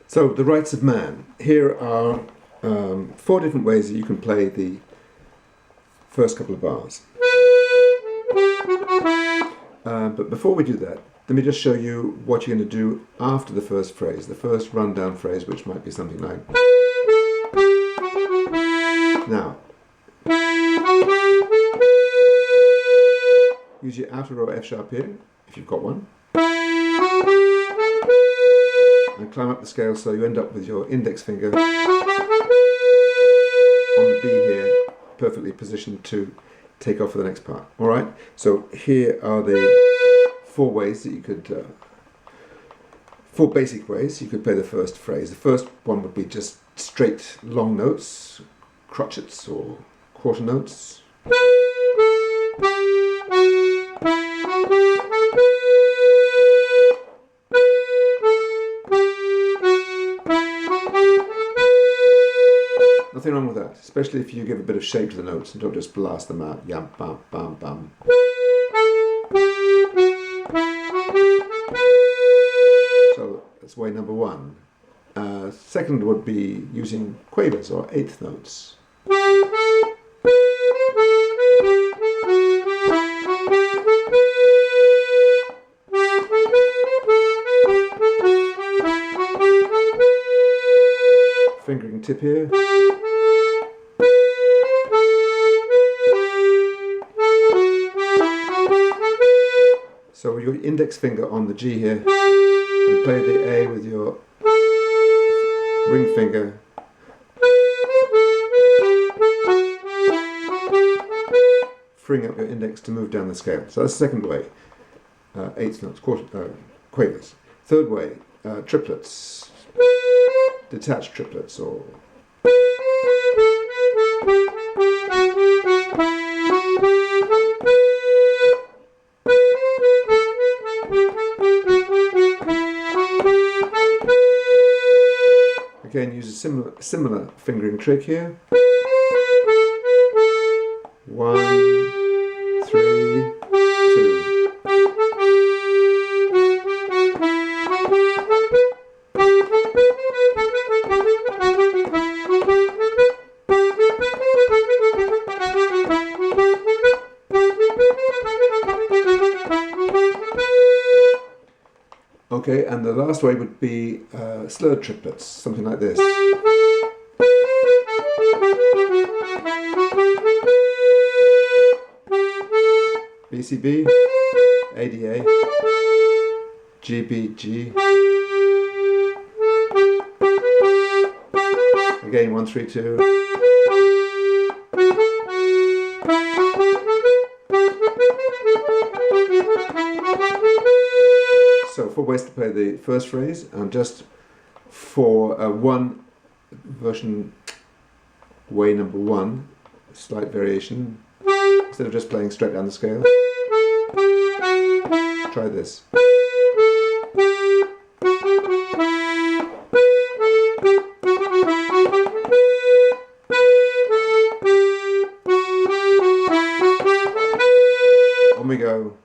So, the rights of man. Here are 4 different ways that you can play the first couple of bars. But before we do that, let me just show you what you're going to do after the first phrase, the first rundown phrase, which might be something like... Now, use your outer row F sharp here, if you've got one, and climb up the scale so you end up with your index finger on the B here, perfectly positioned to take off for the next part. Alright, so here are the 4 ways that you could, 4 basic ways you could play the first phrase. The first one would be just straight long notes, crotchets or quarter notes. Nothing wrong with that, especially if you give a bit of shape to the notes and don't just blast them out. Yam, bam, bam, bam. So that's way number 1. Second would be using quavers or 8th notes. Fingering tip here. So with your index finger on the G here, and play the A with your ring finger. Freeing up your index to move down the scale. So that's the second way. 8th notes, quavers. Third way, triplets. Detached triplets or... Again, use a similar fingering trick here. 1, 3, 2. Okay, and the last way would be slurred triplets, something like this. BCB, ADA, GBG. Again, 1, 3, 2. So 4 ways to play the first phrase, and just for one version, way number 1, slight variation, instead of just playing straight down the scale, try this. On we go.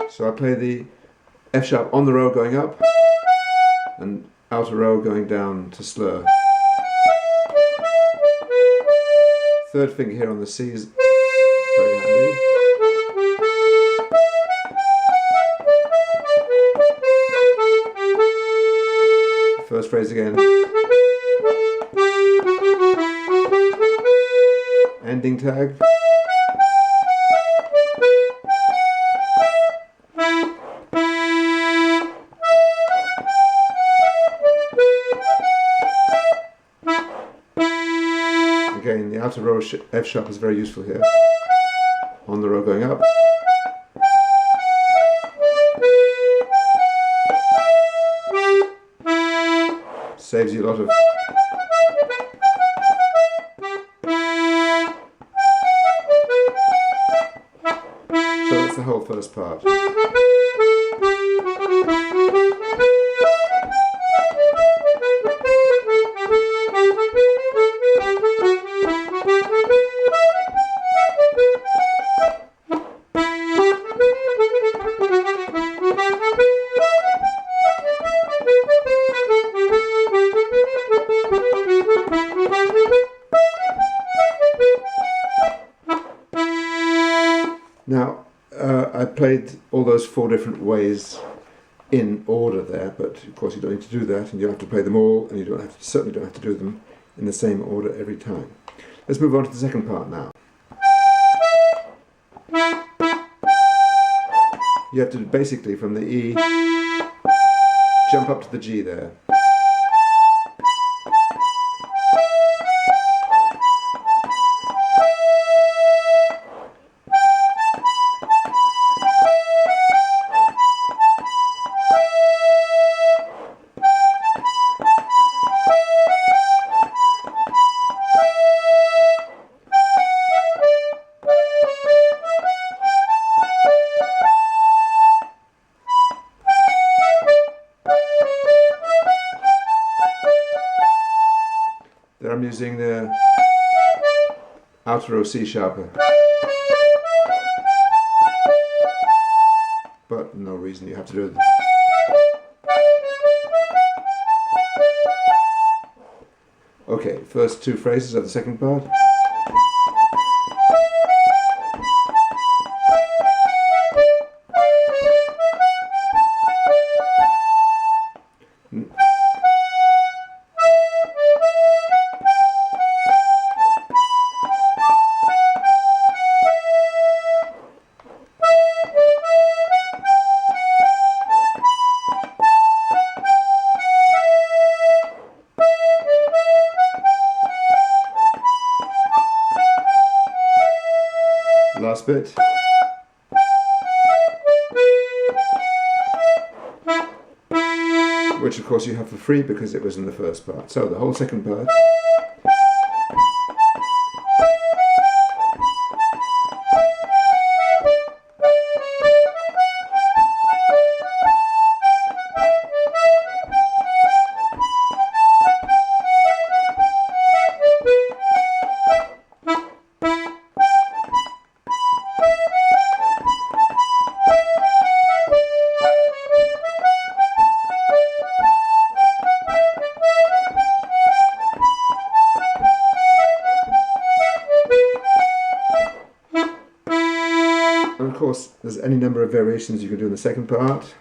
So I play the F sharp on the row going up and outer row going down to slur. Third finger here on the C is very handy. First phrase again. Ending tag. Again, the outer row F sharp is very useful here. On the row going up. Saves you a lot of... So that's the whole first part. played all those 4 different ways in order there, but of course you don't need to do that, and you don't have to play them all, and you certainly don't have to do them in the same order every time. Let's move on to the second part now. You have to basically from the E jump up to the G there. There I'm using the outer row C sharper, but no reason you have to do it. Okay, first 2 phrases of the second part. Last bit. Which of course you have for free because it was in the first part. So the whole second part. And of course, there's any number of variations you can do in the second part.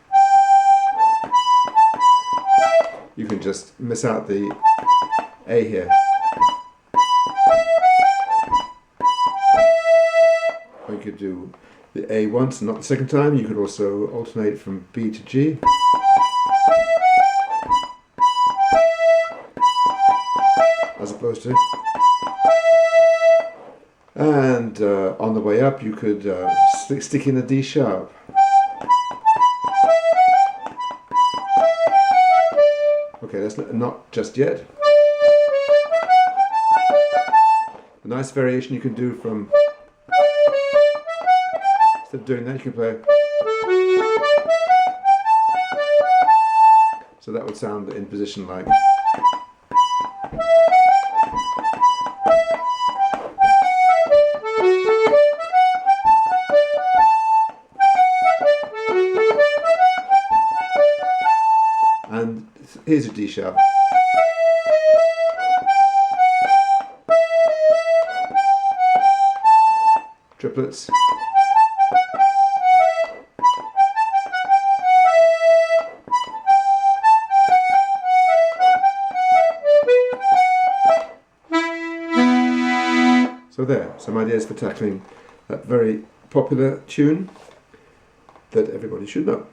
You can just miss out the A here. Or you could do the A once and not the second time. You could also alternate from B to G. As opposed to. And on the way up you could stick in a D sharp. Okay, that's not just yet. A nice variation you can do from, instead of doing that you can play. So that would sound in position like. And here's a D sharp. Triplets. So there, some ideas for tackling that very popular tune that everybody should know.